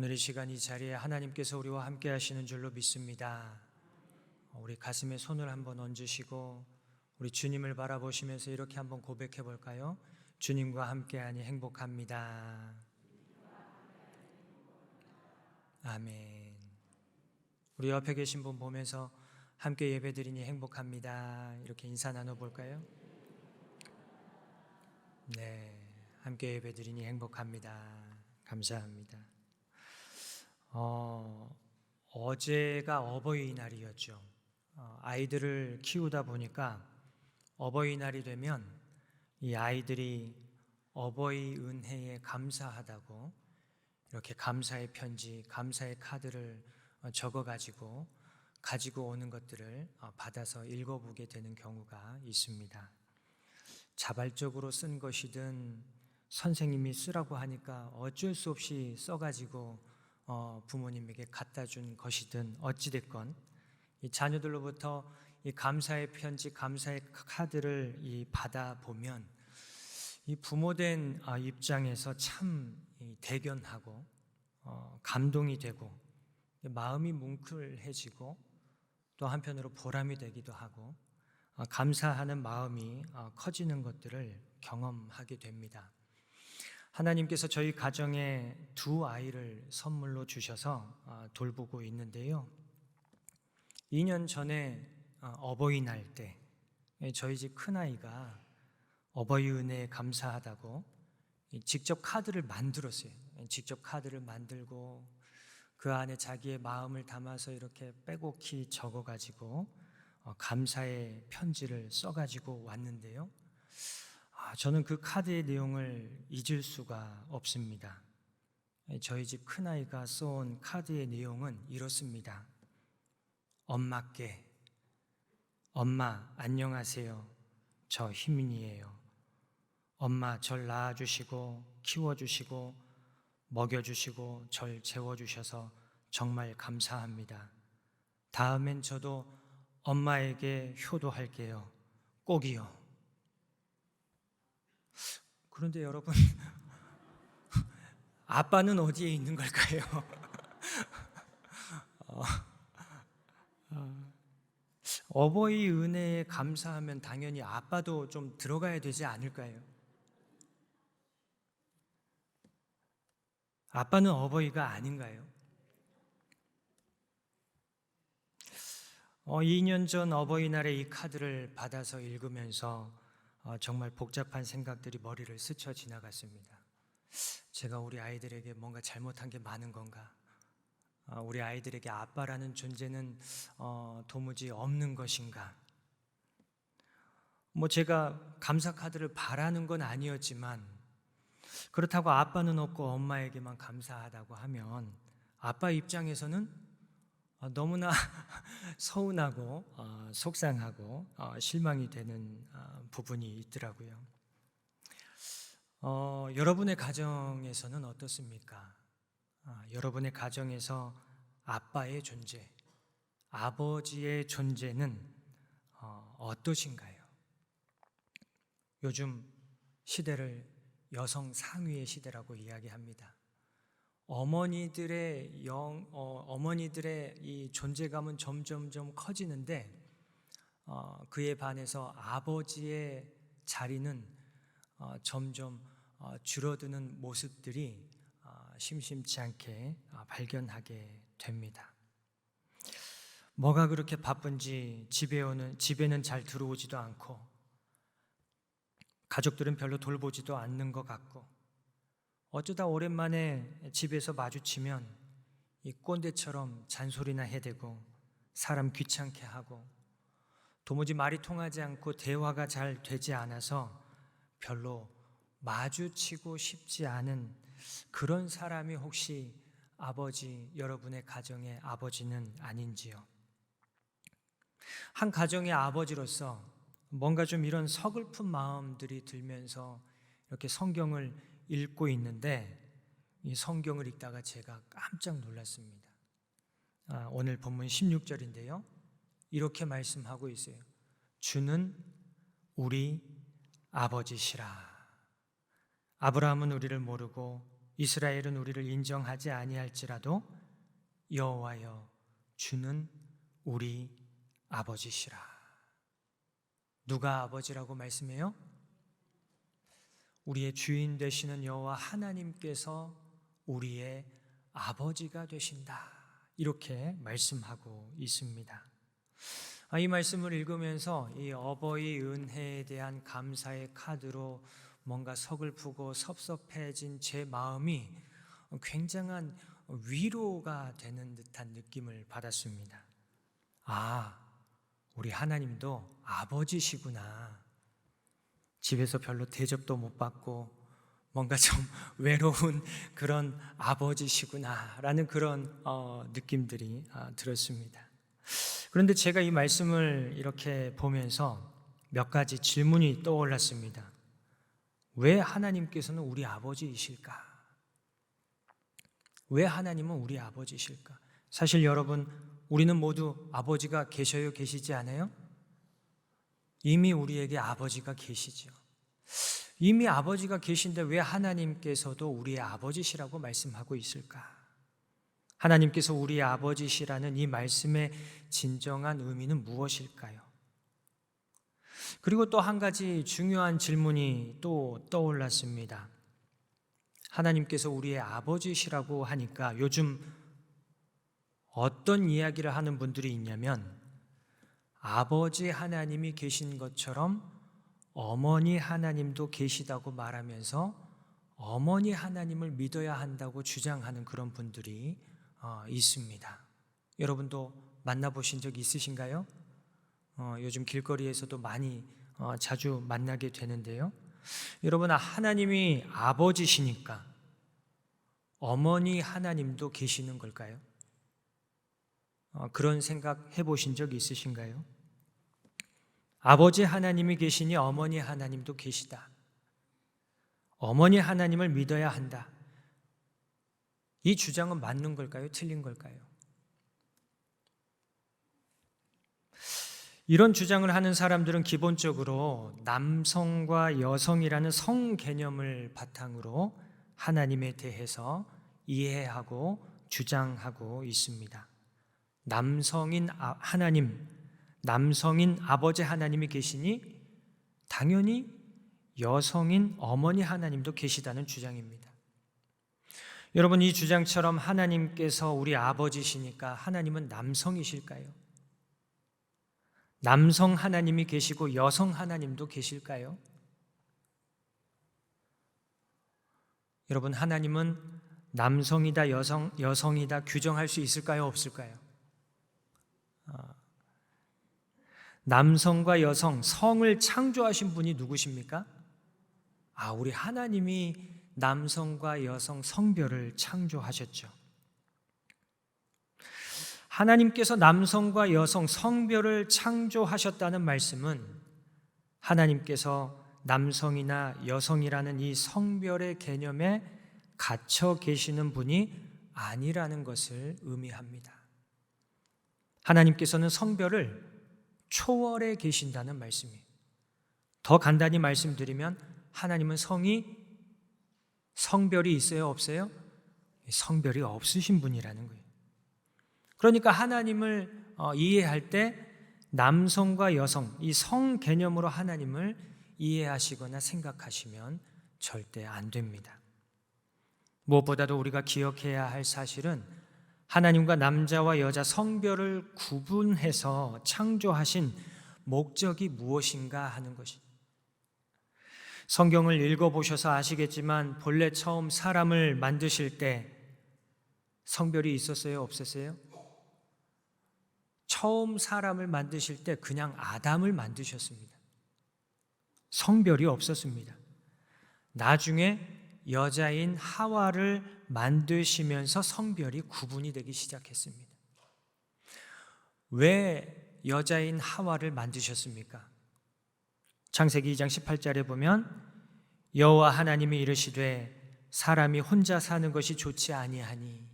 오늘 이 시간 이 자리에 하나님께서 우리와 함께 하시는 줄로 믿습니다. 우리 가슴에 손을 한번 얹으시고 우리 주님을 바라보시면서 이렇게 한번 고백해 볼까요? 주님과 함께하니 행복합니다. 아멘. 우리 옆에 계신 분 보면서 함께 예배드리니 행복합니다. 이렇게 인사 나눠볼까요? 네, 함께 예배드리니 행복합니다. 감사합니다. 어제가 어버이날이었죠. 아이들을 키우다 보니까 어버이날이 되면 이 아이들이 어버이 은혜에 감사하다고 이렇게 감사의 편지, 감사의 카드를 적어가지고 가지고 오는 것들을 받아서 읽어보게 되는 경우가 있습니다. 자발적으로 쓴 것이든 선생님이 쓰라고 하니까 어쩔 수 없이 써가지고 부모님에게 갖다 준 것이든 어찌됐건 이 자녀들로부터 이 감사의 편지, 감사의 카드를 받아보면 이 부모된 입장에서 참 대견하고 감동이 되고 마음이 뭉클해지고 또 한편으로 보람이 되기도 하고 감사하는 마음이 커지는 것들을 경험하게 됩니다. 하나님께서 저희 가정에 두 아이를 선물로 주셔서 돌보고 있는데요. 2년 전에 어버이날 때 저희 집 큰아이가 어버이 은혜에 감사하다고 직접 카드를 만들었어요. 직접 카드를 만들고 그 안에 자기의 마음을 담아서 이렇게 빼곡히 적어가지고 감사의 편지를 써가지고 왔는데요. 저는 그 카드의 내용을 잊을 수가 없습니다. 저희 집 큰아이가 써온 카드의 내용은 이렇습니다. 엄마께, 엄마 안녕하세요. 저 희민이에요. 엄마 절 낳아주시고 키워주시고 먹여주시고 절 재워주셔서 정말 감사합니다. 다음엔 저도 엄마에게 효도할게요. 꼭이요. 그런데 여러분, 아빠는 어디에 있는 걸까요? 어버이 은혜에 감사하면 당연히 아빠도 좀 들어가야 되지 않을까요? 아빠는 어버이가 아닌가요? 2년 전 어버이날에 이 카드를 받아서 읽으면서 정말 복잡한 생각들이 머리를 스쳐 지나갔습니다. 제가 우리 아이들에게 뭔가 잘못한 게 많은 건가? 우리 아이들에게 아빠라는 존재는 도무지 없는 것인가? 제가 감사 카드를 바라는 건 아니었지만 그렇다고 아빠는 없고 엄마에게만 감사하다고 하면 아빠 입장에서는 너무나 서운하고 속상하고 실망이 되는 부분이 있더라고요. 여러분의 가정에서는 어떻습니까? 여러분의 가정에서 아빠의 존재, 아버지의 존재는 어떠신가요? 요즘 시대를 여성 상위의 시대라고 이야기합니다. 어머니들의 이 존재감은 점점점 커지는데 그에 반해서 아버지의 자리는 점점 줄어드는 모습들이 심심치 않게 발견하게 됩니다. 뭐가 그렇게 바쁜지 집에는 잘 들어오지도 않고 가족들은 별로 돌보지도 않는 것 같고 어쩌다 오랜만에 집에서 마주치면 이 꼰대처럼 잔소리나 해대고 사람 귀찮게 하고 도무지 말이 통하지 않고 대화가 잘 되지 않아서 별로 마주치고 싶지 않은 그런 사람이 혹시 여러분의 가정의 아버지는 아닌지요? 한 가정의 아버지로서 뭔가 좀 이런 서글픈 마음들이 들면서 이렇게 성경을 읽고 있는데 이 성경을 읽다가 제가 깜짝 놀랐습니다. 오늘 본문 16절인데요. 이렇게 말씀하고 있어요. 주는 우리 아버지시라. 아브라함은 우리를 모르고 이스라엘은 우리를 인정하지 아니할지라도 여호와여 주는 우리 아버지시라. 누가 아버지라고 말씀해요? 우리의 주인 되시는 여호와 하나님께서 우리의 아버지가 되신다. 이렇게 말씀하고 있습니다. 이 말씀을 읽으면서 이 어버이 은혜에 대한 감사의 카드로 뭔가 서글프고 섭섭해진 제 마음이 굉장한 위로가 되는 듯한 느낌을 받았습니다. 우리 하나님도 아버지시구나. 집에서 별로 대접도 못 받고 뭔가 좀 외로운 그런 아버지시구나라는 그런 느낌들이 들었습니다. 그런데 제가 이 말씀을 이렇게 보면서 몇 가지 질문이 떠올랐습니다. 왜 하나님께서는 우리 아버지이실까? 왜 하나님은 우리 아버지이실까? 사실 여러분, 우리는 모두 아버지가 계셔요, 계시지 않아요? 이미 우리에게 아버지가 계시죠. 이미 아버지가 계신데 왜 하나님께서도 우리의 아버지시라고 말씀하고 있을까? 하나님께서 우리의 아버지시라는 이 말씀의 진정한 의미는 무엇일까요? 그리고 또 한 가지 중요한 질문이 또 떠올랐습니다. 하나님께서 우리의 아버지시라고 하니까 요즘 어떤 이야기를 하는 분들이 있냐면 아버지 하나님이 계신 것처럼 어머니 하나님도 계시다고 말하면서 어머니 하나님을 믿어야 한다고 주장하는 그런 분들이 있습니다. 여러분도 만나보신 적 있으신가요? 요즘 길거리에서도 많이 자주 만나게 되는데요. 여러분, 하나님이 아버지시니까 어머니 하나님도 계시는 걸까요? 그런 생각 해보신 적 있으신가요? 아버지 하나님이 계시니 어머니 하나님도 계시다. 어머니 하나님을 믿어야 한다. 이 주장은 맞는 걸까요? 틀린 걸까요? 이런 주장을 하는 사람들은 기본적으로 남성과 여성이라는 성 개념을 바탕으로 하나님에 대해서 이해하고 주장하고 있습니다. 남성인 하나님, 남성인 아버지 하나님이 계시니 당연히 여성인 어머니 하나님도 계시다는 주장입니다. 여러분, 이 주장처럼 하나님께서 우리 아버지시니까 하나님은 남성이실까요? 남성 하나님이 계시고 여성 하나님도 계실까요? 여러분, 하나님은 남성이다 여성이다 규정할 수 있을까요? 없을까요? 남성과 여성, 성을 창조하신 분이 누구십니까? 우리 하나님이 남성과 여성 성별을 창조하셨죠. 하나님께서 남성과 여성 성별을 창조하셨다는 말씀은 하나님께서 남성이나 여성이라는 이 성별의 개념에 갇혀 계시는 분이 아니라는 것을 의미합니다. 하나님께서는 성별을 초월해 계신다는 말씀이에요. 더 간단히 말씀드리면 하나님은 성별이 있어요, 없어요? 성별이 없으신 분이라는 거예요. 그러니까 하나님을 이해할 때 남성과 여성, 이 성 개념으로 하나님을 이해하시거나 생각하시면 절대 안 됩니다. 무엇보다도 우리가 기억해야 할 사실은 하나님과 남자와 여자 성별을 구분해서 창조하신 목적이 무엇인가 하는 것입니다. 성경을 읽어보셔서 아시겠지만 본래 처음 사람을 만드실 때 성별이 있었어요, 없었어요? 처음 사람을 만드실 때 그냥 아담을 만드셨습니다. 성별이 없었습니다. 나중에 여자인 하와를 만드시면서 성별이 구분이 되기 시작했습니다. 왜 여자인 하와를 만드셨습니까? 창세기 2장 18절에 보면 여호와 하나님이 이르시되 사람이 혼자 사는 것이 좋지 아니하니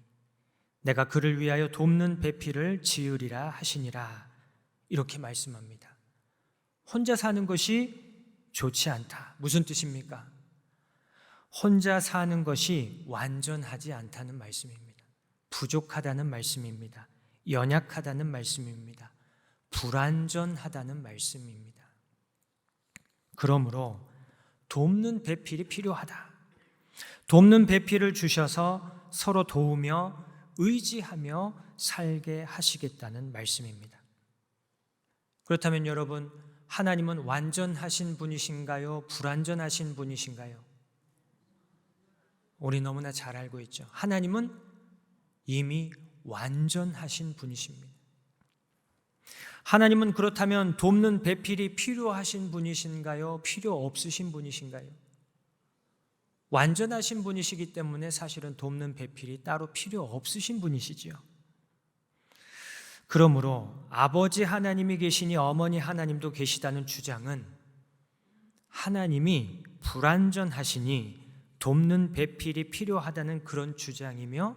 내가 그를 위하여 돕는 배필을 지으리라 하시니라, 이렇게 말씀합니다. 혼자 사는 것이 좋지 않다. 무슨 뜻입니까? 혼자 사는 것이 완전하지 않다는 말씀입니다. 부족하다는 말씀입니다. 연약하다는 말씀입니다. 불완전하다는 말씀입니다. 그러므로 돕는 배필이 필요하다. 돕는 배필을 주셔서 서로 도우며 의지하며 살게 하시겠다는 말씀입니다. 그렇다면 여러분, 하나님은 완전하신 분이신가요? 불완전하신 분이신가요? 우리 너무나 잘 알고 있죠. 하나님은 이미 완전하신 분이십니다. 하나님은 그렇다면 돕는 배필이 필요하신 분이신가요? 필요 없으신 분이신가요? 완전하신 분이시기 때문에 사실은 돕는 배필이 따로 필요 없으신 분이시지요. 그러므로 아버지 하나님이 계시니 어머니 하나님도 계시다는 주장은 하나님이 불완전하시니 돕는 배필이 필요하다는 그런 주장이며,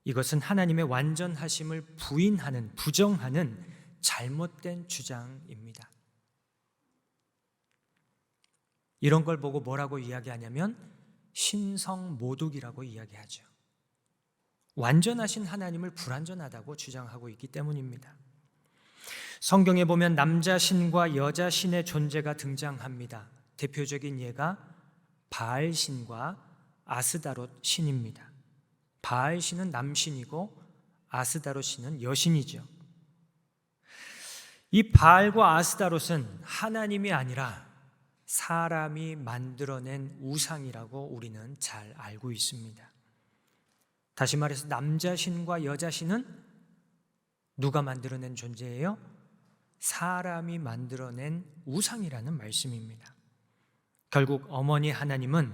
이것은 하나님의 완전하심을 부인하는, 부정하는 잘못된 주장입니다. 이런 걸 보고 뭐라고 이야기하냐면 신성모독이라고 이야기하죠. 완전하신 하나님을 불완전하다고 주장하고 있기 때문입니다. 성경에 보면 남자 신과 여자 신의 존재가 등장합니다. 대표적인 예가 바알 신과 아스다롯 신입니다. 바알 신은 남신이고 아스다롯 신은 여신이죠. 이 바알과 아스다롯은 하나님이 아니라 사람이 만들어낸 우상이라고 우리는 잘 알고 있습니다. 다시 말해서 남자 신과 여자 신은 누가 만들어낸 존재예요? 사람이 만들어낸 우상이라는 말씀입니다. 결국 어머니 하나님은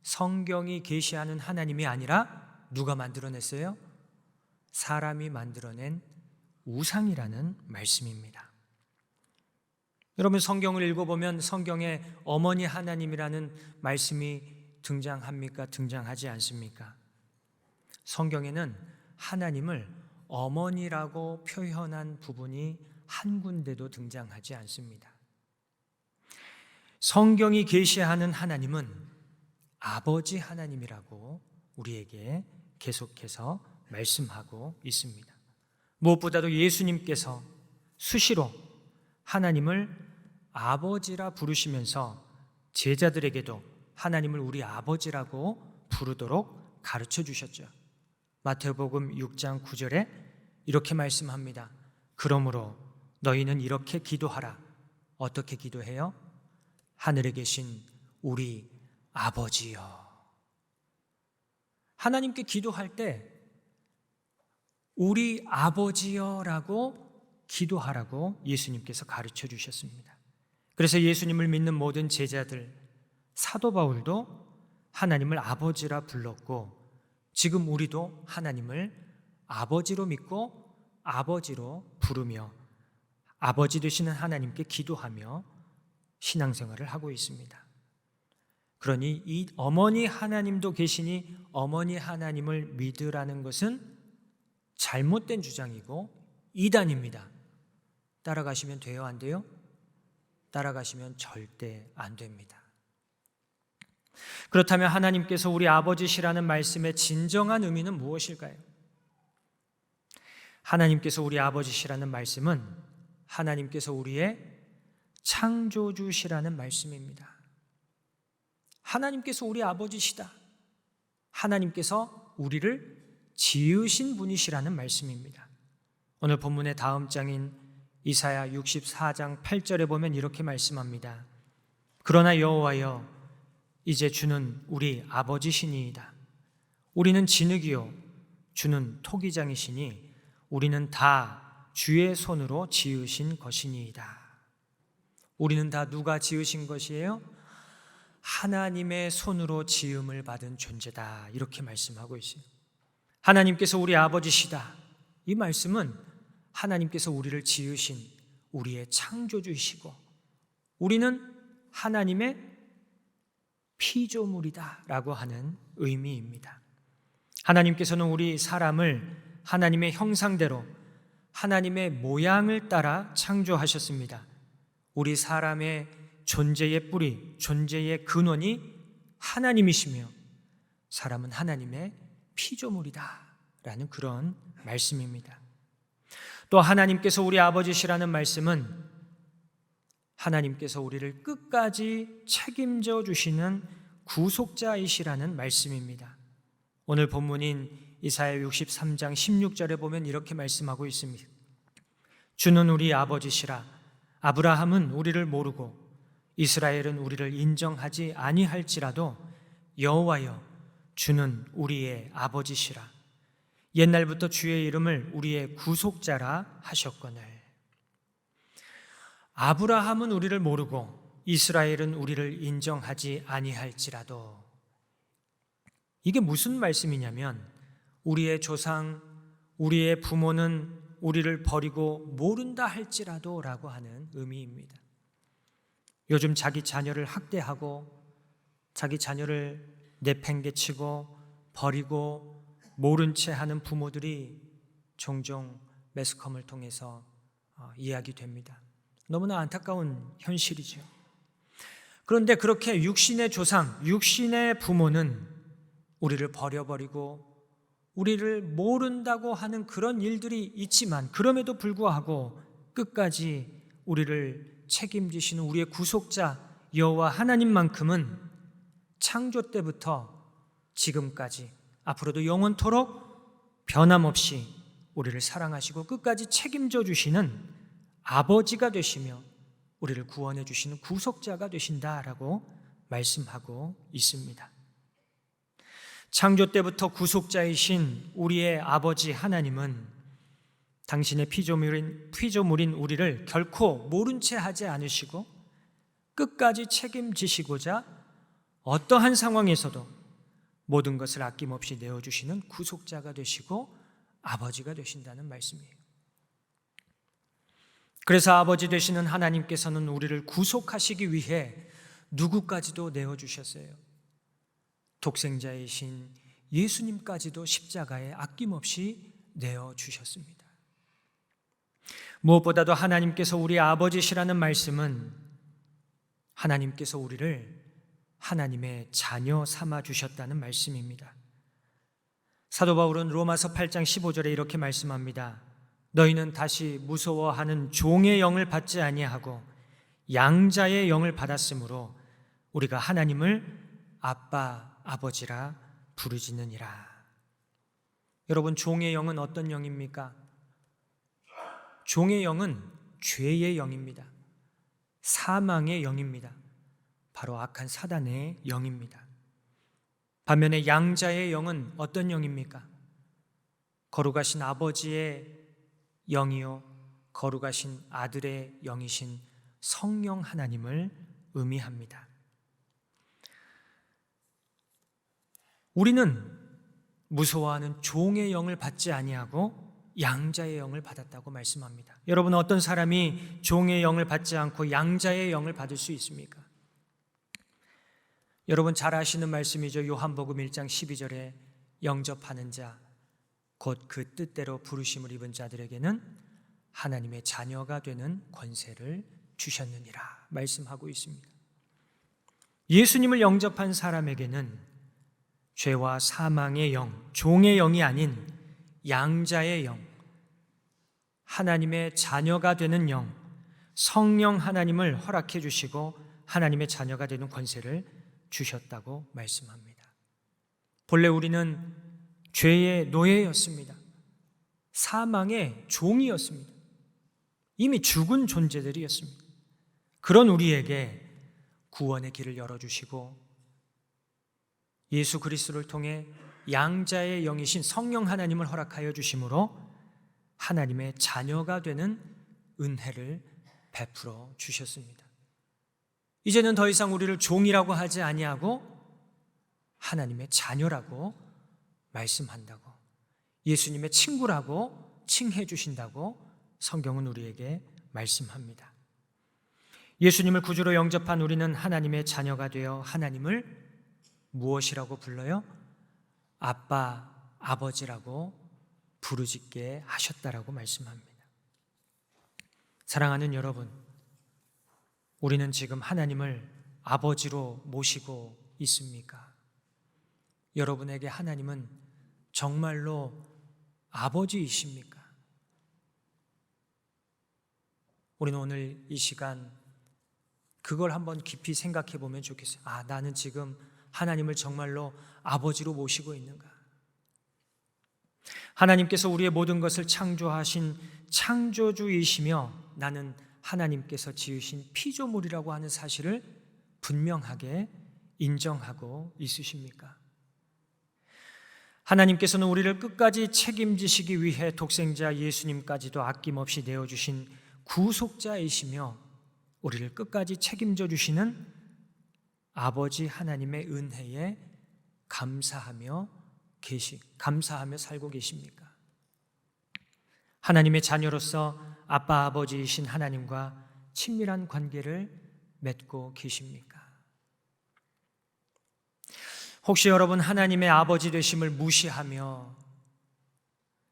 성경이 계시하는 하나님이 아니라 누가 만들어냈어요? 사람이 만들어낸 우상이라는 말씀입니다. 여러분, 성경을 읽어보면 성경에 어머니 하나님이라는 말씀이 등장합니까? 등장하지 않습니까? 성경에는 하나님을 어머니라고 표현한 부분이 한 군데도 등장하지 않습니다. 성경이 계시하는 하나님은 아버지 하나님이라고 우리에게 계속해서 말씀하고 있습니다. 무엇보다도 예수님께서 수시로 하나님을 아버지라 부르시면서 제자들에게도 하나님을 우리 아버지라고 부르도록 가르쳐 주셨죠. 마태복음 6장 9절에 이렇게 말씀합니다. 그러므로 너희는 이렇게 기도하라. 어떻게 기도해요? 하늘에 계신 우리 아버지여. 하나님께 기도할 때 우리 아버지여라고 기도하라고 예수님께서 가르쳐 주셨습니다. 그래서 예수님을 믿는 모든 제자들, 사도 바울도 하나님을 아버지라 불렀고, 지금 우리도 하나님을 아버지로 믿고 아버지로 부르며 아버지 되시는 하나님께 기도하며 신앙생활을 하고 있습니다. 그러니 이 어머니 하나님도 계시니 어머니 하나님을 믿으라는 것은 잘못된 주장이고 이단입니다. 따라가시면 돼요? 안 돼요? 따라가시면 절대 안 됩니다. 그렇다면 하나님께서 우리 아버지시라는 말씀의 진정한 의미는 무엇일까요? 하나님께서 우리 아버지시라는 말씀은 하나님께서 우리의 창조주시라는 말씀입니다. 하나님께서 우리 아버지시다. 하나님께서 우리를 지으신 분이시라는 말씀입니다. 오늘 본문의 다음 장인 이사야 64장 8절에 보면 이렇게 말씀합니다. 그러나 여호와여, 이제 주는 우리 아버지시니이다. 우리는 진흙이요 주는 토기장이시니 우리는 다 주의 손으로 지으신 것이니이다. 우리는 다 누가 지으신 것이에요? 하나님의 손으로 지음을 받은 존재다. 이렇게 말씀하고 있어요. 하나님께서 우리 아버지시다. 이 말씀은 하나님께서 우리를 지으신 우리의 창조주이시고 우리는 하나님의 피조물이다 라고 하는 의미입니다. 하나님께서는 우리 사람을 하나님의 형상대로 하나님의 모양을 따라 창조하셨습니다. 우리 사람의 존재의 뿌리, 존재의 근원이 하나님이시며 사람은 하나님의 피조물이다 라는 그런 말씀입니다. 또 하나님께서 우리 아버지시라는 말씀은 하나님께서 우리를 끝까지 책임져 주시는 구속자이시라는 말씀입니다. 오늘 본문인 이사야 63장 16절에 보면 이렇게 말씀하고 있습니다. 주는 우리 아버지시라. 아브라함은 우리를 모르고 이스라엘은 우리를 인정하지 아니할지라도 여호와여 주는 우리의 아버지시라. 옛날부터 주의 이름을 우리의 구속자라 하셨거늘. 아브라함은 우리를 모르고 이스라엘은 우리를 인정하지 아니할지라도, 이게 무슨 말씀이냐면 우리의 조상, 우리의 부모는 우리를 버리고 모른다 할지라도 라고 하는 의미입니다. 요즘 자기 자녀를 학대하고 자기 자녀를 내팽개치고 버리고 모른 채 하는 부모들이 종종 매스컴을 통해서 이야기됩니다. 너무나 안타까운 현실이죠. 그런데 그렇게 육신의 조상, 육신의 부모는 우리를 버려버리고 우리를 모른다고 하는 그런 일들이 있지만, 그럼에도 불구하고 끝까지 우리를 책임지시는 우리의 구속자 여호와 하나님만큼은 창조 때부터 지금까지 앞으로도 영원토록 변함없이 우리를 사랑하시고 끝까지 책임져 주시는 아버지가 되시며 우리를 구원해 주시는 구속자가 되신다라고 말씀하고 있습니다. 창조 때부터 구속자이신 우리의 아버지 하나님은 당신의 피조물인 우리를 결코 모른 채 하지 않으시고 끝까지 책임지시고자 어떠한 상황에서도 모든 것을 아낌없이 내어주시는 구속자가 되시고 아버지가 되신다는 말씀이에요. 그래서 아버지 되시는 하나님께서는 우리를 구속하시기 위해 누구까지도 내어주셨어요. 독생자이신 예수님까지도 십자가에 아낌없이 내어주셨습니다. 무엇보다도 하나님께서 우리 아버지시라는 말씀은 하나님께서 우리를 하나님의 자녀 삼아 주셨다는 말씀입니다. 사도 바울은 로마서 8장 15절에 이렇게 말씀합니다. 너희는 다시 무서워하는 종의 영을 받지 아니하고 양자의 영을 받았으므로 우리가 하나님을 아빠, 아버지라 부르짖느니라. 여러분, 종의 영은 어떤 영입니까? 종의 영은 죄의 영입니다. 사망의 영입니다. 바로 악한 사단의 영입니다. 반면에 양자의 영은 어떤 영입니까? 거룩하신 아버지의 영이요 거룩하신 아들의 영이신 성령 하나님을 의미합니다. 우리는 무서워하는 종의 영을 받지 아니하고 양자의 영을 받았다고 말씀합니다. 여러분, 어떤 사람이 종의 영을 받지 않고 양자의 영을 받을 수 있습니까? 여러분 잘 아시는 말씀이죠. 요한복음 1장 12절에 영접하는 자, 곧 그 뜻대로 부르심을 입은 자들에게는 하나님의 자녀가 되는 권세를 주셨느니라 말씀하고 있습니다. 예수님을 영접한 사람에게는 죄와 사망의 영, 종의 영이 아닌 양자의 영, 하나님의 자녀가 되는 영, 성령 하나님을 허락해 주시고 하나님의 자녀가 되는 권세를 주셨다고 말씀합니다. 본래 우리는 죄의 노예였습니다. 사망의 종이었습니다. 이미 죽은 존재들이었습니다. 그런 우리에게 구원의 길을 열어주시고 예수 그리스도를 통해 양자의 영이신 성령 하나님을 허락하여 주심으로 하나님의 자녀가 되는 은혜를 베풀어 주셨습니다. 이제는 더 이상 우리를 종이라고 하지 아니하고 하나님의 자녀라고 말씀한다고, 예수님의 친구라고 칭해 주신다고 성경은 우리에게 말씀합니다. 예수님을 구주로 영접한 우리는 하나님의 자녀가 되어 하나님을 무엇이라고 불러요? 아빠, 아버지라고 부르짖게 하셨다라고 말씀합니다. 사랑하는 여러분, 우리는 지금 하나님을 아버지로 모시고 있습니까? 여러분에게 하나님은 정말로 아버지이십니까? 우리는 오늘 이 시간 그걸 한번 깊이 생각해 보면 좋겠어요. 나는 지금 하나님을 정말로 아버지로 모시고 있는가? 하나님께서 우리의 모든 것을 창조하신 창조주이시며 나는 하나님께서 지으신 피조물이라고 하는 사실을 분명하게 인정하고 있으십니까? 하나님께서는 우리를 끝까지 책임지시기 위해 독생자 예수님까지도 아낌없이 내어주신 구속자이시며 우리를 끝까지 책임져 주시는 아버지 하나님의 은혜에 감사하며 살고 계십니까? 하나님의 자녀로서 아빠 아버지이신 하나님과 친밀한 관계를 맺고 계십니까? 혹시 여러분 하나님의 아버지 되심을 무시하며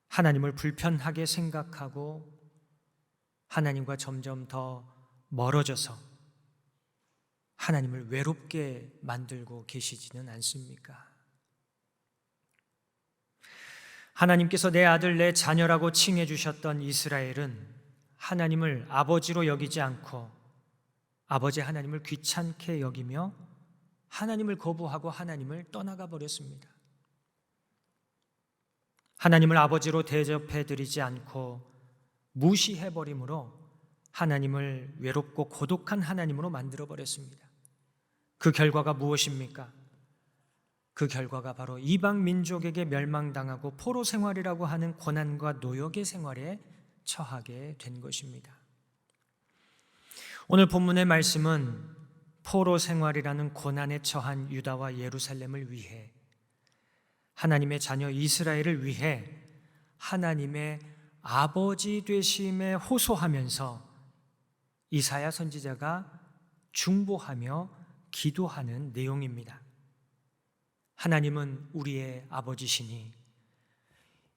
하나님을 불편하게 생각하고 하나님과 점점 더 멀어져서 하나님을 외롭게 만들고 계시지는 않습니까? 하나님께서 내 아들 내 자녀라고 칭해 주셨던 이스라엘은 하나님을 아버지로 여기지 않고 아버지 하나님을 귀찮게 여기며 하나님을 거부하고 하나님을 떠나가 버렸습니다. 하나님을 아버지로 대접해 드리지 않고 무시해 버림으로 하나님을 외롭고 고독한 하나님으로 만들어 버렸습니다. 그 결과가 무엇입니까? 그 결과가 바로 이방 민족에게 멸망당하고 포로 생활이라고 하는 고난과 노역의 생활에 처하게 된 것입니다. 오늘 본문의 말씀은 포로 생활이라는 고난에 처한 유다와 예루살렘을 위해 하나님의 자녀 이스라엘을 위해 하나님의 아버지 되심에 호소하면서 이사야 선지자가 중보하며 기도하는 내용입니다. 하나님은 우리의 아버지시니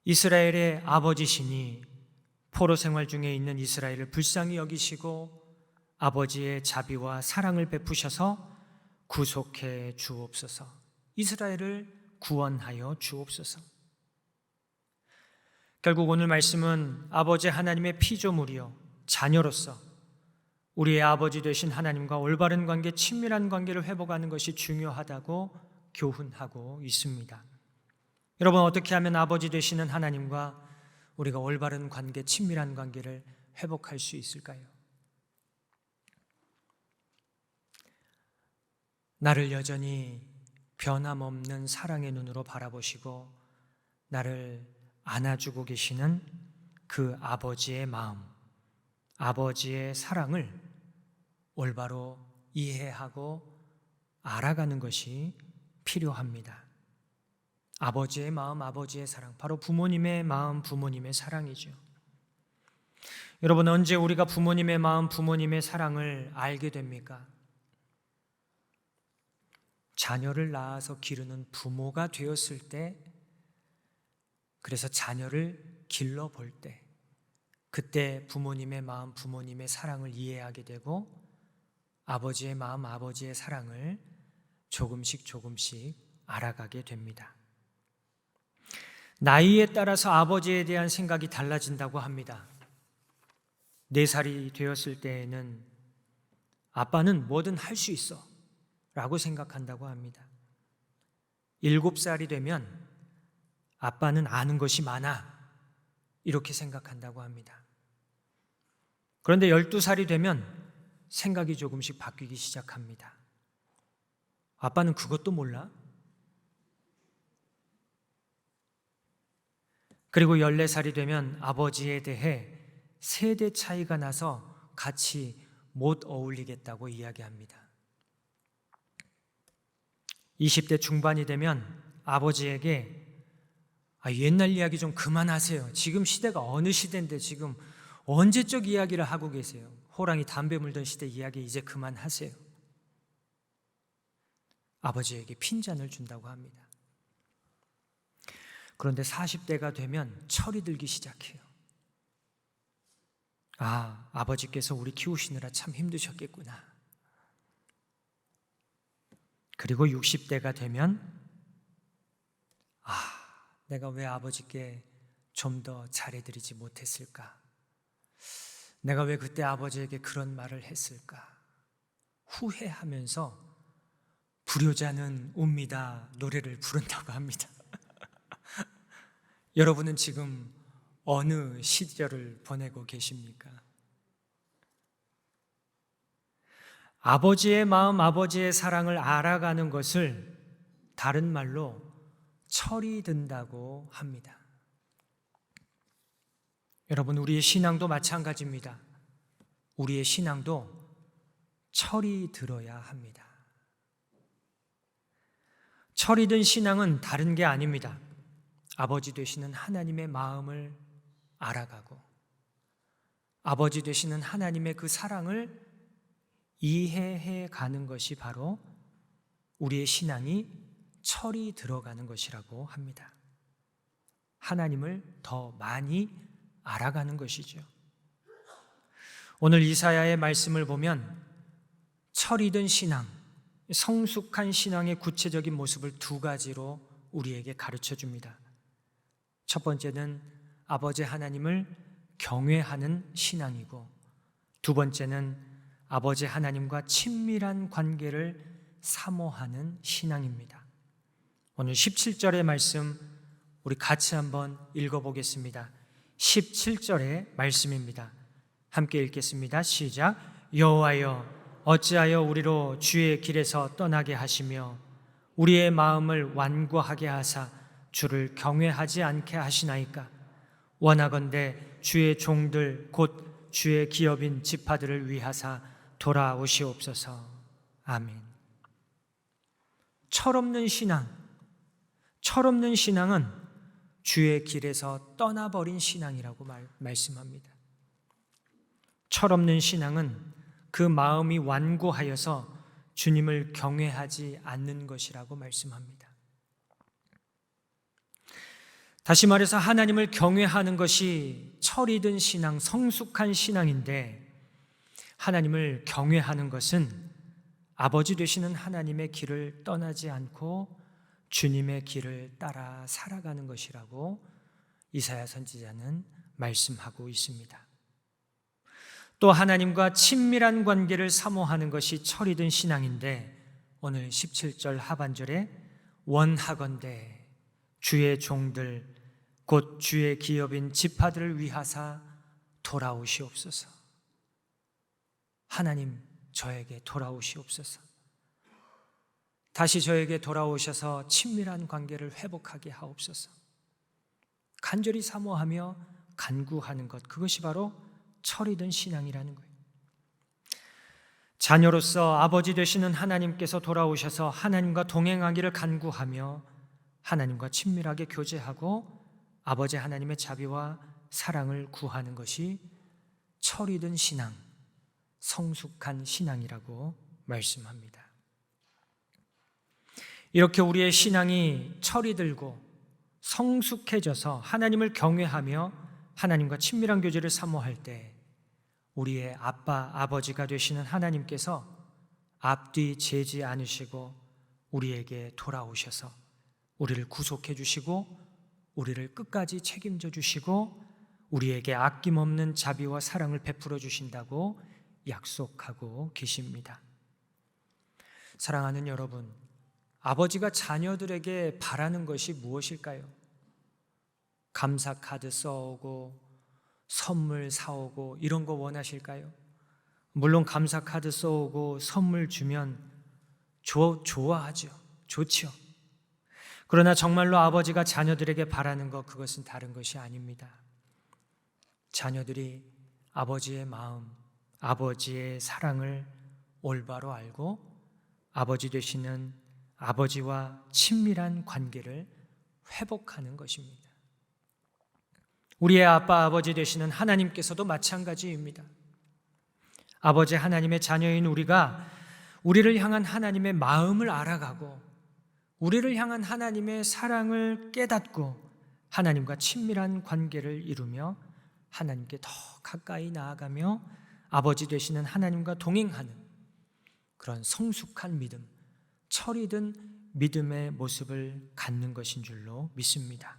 이스라엘의 아버지시니 포로 생활 중에 있는 이스라엘을 불쌍히 여기시고 아버지의 자비와 사랑을 베푸셔서 구속해 주옵소서. 이스라엘을 구원하여 주옵소서. 결국 오늘 말씀은 아버지 하나님의 피조물이요 자녀로서 우리의 아버지 되신 하나님과 올바른 관계, 친밀한 관계를 회복하는 것이 중요하다고 교훈하고 있습니다. 여러분, 어떻게 하면 아버지 되시는 하나님과 우리가 올바른 관계, 친밀한 관계를 회복할 수 있을까요? 나를 여전히 변함없는 사랑의 눈으로 바라보시고 나를 안아주고 계시는 그 아버지의 마음, 아버지의 사랑을 올바로 이해하고 알아가는 것이 필요합니다. 아버지의 마음, 아버지의 사랑, 바로 부모님의 마음, 부모님의 사랑이죠. 여러분, 언제 우리가 부모님의 마음, 부모님의 사랑을 알게 됩니까? 자녀를 낳아서 기르는 부모가 되었을 때, 그래서 자녀를 길러볼 때, 그때 부모님의 마음, 부모님의 사랑을 이해하게 되고 아버지의 마음, 아버지의 사랑을 조금씩 알아가게 됩니다. 나이에 따라서 아버지에 대한 생각이 달라진다고 합니다. 4살이 되었을 때에는 아빠는 뭐든 할 수 있어 라고 생각한다고 합니다. 7살이 되면 아빠는 아는 것이 많아 이렇게 생각한다고 합니다. 그런데 12살이 되면 생각이 조금씩 바뀌기 시작합니다. 아빠는 그것도 몰라? 그리고 14살이 되면 아버지에 대해 세대 차이가 나서 같이 못 어울리겠다고 이야기합니다. 20대 중반이 되면 아버지에게 옛날 이야기 좀 그만하세요. 지금 시대가 어느 시대인데 지금 언제적 이야기를 하고 계세요. 호랑이 담배 물던 시대 이야기 이제 그만하세요. 아버지에게 핀잔을 준다고 합니다. 그런데 40대가 되면 철이 들기 시작해요. 아버지께서 우리 키우시느라 참 힘드셨겠구나. 그리고 60대가 되면 내가 왜 아버지께 좀 더 잘해드리지 못했을까? 내가 왜 그때 아버지에게 그런 말을 했을까? 후회하면서 불효자는 옵니다 노래를 부른다고 합니다. 여러분은 지금 어느 시절을 보내고 계십니까? 아버지의 마음, 아버지의 사랑을 알아가는 것을 다른 말로 철이 든다고 합니다. 여러분, 우리의 신앙도 마찬가지입니다. 우리의 신앙도 철이 들어야 합니다. 철이 든 신앙은 다른 게 아닙니다. 아버지 되시는 하나님의 마음을 알아가고 아버지 되시는 하나님의 그 사랑을 이해해 가는 것이 바로 우리의 신앙이 철이 들어가는 것이라고 합니다. 하나님을 더 많이 알아가는 것이죠. 오늘 이사야의 말씀을 보면 철이 든 신앙, 성숙한 신앙의 구체적인 모습을 두 가지로 우리에게 가르쳐 줍니다. 첫 번째는 아버지 하나님을 경외하는 신앙이고, 두 번째는 아버지 하나님과 친밀한 관계를 사모하는 신앙입니다. 오늘 17절의 말씀 우리 같이 한번 읽어보겠습니다. 17절의 말씀입니다. 함께 읽겠습니다. 시작. 여호와여, 어찌하여 우리로 주의 길에서 떠나게 하시며 우리의 마음을 완고하게 하사 주를 경외하지 않게 하시나이까? 원하건대 주의 종들 곧 주의 기업인 지파들을 위하사 돌아오시옵소서. 아멘. 철없는 신앙은 주의 길에서 떠나버린 신앙이라고 말씀합니다. 철없는 신앙은 그 마음이 완고하여서 주님을 경외하지 않는 것이라고 말씀합니다. 다시 말해서 하나님을 경외하는 것이 철이 든 신앙, 성숙한 신앙인데, 하나님을 경외하는 것은 아버지 되시는 하나님의 길을 떠나지 않고 주님의 길을 따라 살아가는 것이라고 이사야 선지자는 말씀하고 있습니다. 또 하나님과 친밀한 관계를 사모하는 것이 철이 든 신앙인데, 오늘 17절 하반절에 원하건대 주의 종들 곧 주의 기업인 지파들을 위하사 돌아오시옵소서. 하나님, 저에게 돌아오시옵소서. 다시 저에게 돌아오셔서 친밀한 관계를 회복하게 하옵소서. 간절히 사모하며 간구하는 것, 그것이 바로 철이 든 신앙이라는 거예요. 자녀로서 아버지 되시는 하나님께서 돌아오셔서 하나님과 동행하기를 간구하며 하나님과 친밀하게 교제하고 아버지 하나님의 자비와 사랑을 구하는 것이 철이 든 신앙, 성숙한 신앙이라고 말씀합니다. 이렇게 우리의 신앙이 철이 들고 성숙해져서 하나님을 경외하며 하나님과 친밀한 교제를 사모할 때 우리의 아버지가 되시는 하나님께서 앞뒤 재지 않으시고 우리에게 돌아오셔서 우리를 구속해 주시고 우리를 끝까지 책임져 주시고 우리에게 아낌없는 자비와 사랑을 베풀어 주신다고 약속하고 계십니다. 사랑하는 여러분, 아버지가 자녀들에게 바라는 것이 무엇일까요? 감사 카드 써오고 선물 사오고 이런 거 원하실까요? 물론 감사 카드 써오고 선물 주면 좋아하죠. 좋죠. 그러나 정말로 아버지가 자녀들에게 바라는 것, 그것은 다른 것이 아닙니다. 자녀들이 아버지의 마음, 아버지의 사랑을 올바로 알고 아버지 되시는 아버지와 친밀한 관계를 회복하는 것입니다. 우리의 아버지 되시는 하나님께서도 마찬가지입니다. 아버지 하나님의 자녀인 우리가 우리를 향한 하나님의 마음을 알아가고 우리를 향한 하나님의 사랑을 깨닫고 하나님과 친밀한 관계를 이루며 하나님께 더 가까이 나아가며 아버지 되시는 하나님과 동행하는 그런 성숙한 믿음, 철이 든 믿음의 모습을 갖는 것인 줄로 믿습니다.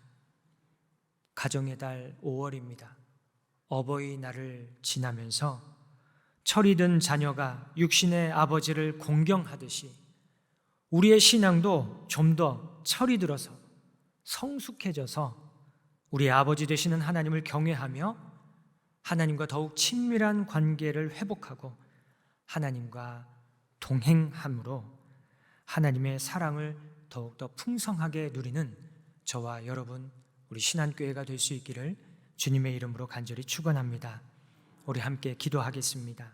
가정의 달 5월입니다. 어버이날을 지나면서 철이 든 자녀가 육신의 아버지를 공경하듯이 우리의 신앙도 좀 더 철이 들어서 성숙해져서 우리 아버지 되시는 하나님을 경외하며 하나님과 더욱 친밀한 관계를 회복하고 하나님과 동행함으로 하나님의 사랑을 더욱더 풍성하게 누리는 저와 여러분, 우리 신한교회가 될 수 있기를 주님의 이름으로 간절히 축원합니다. 우리 함께 기도하겠습니다.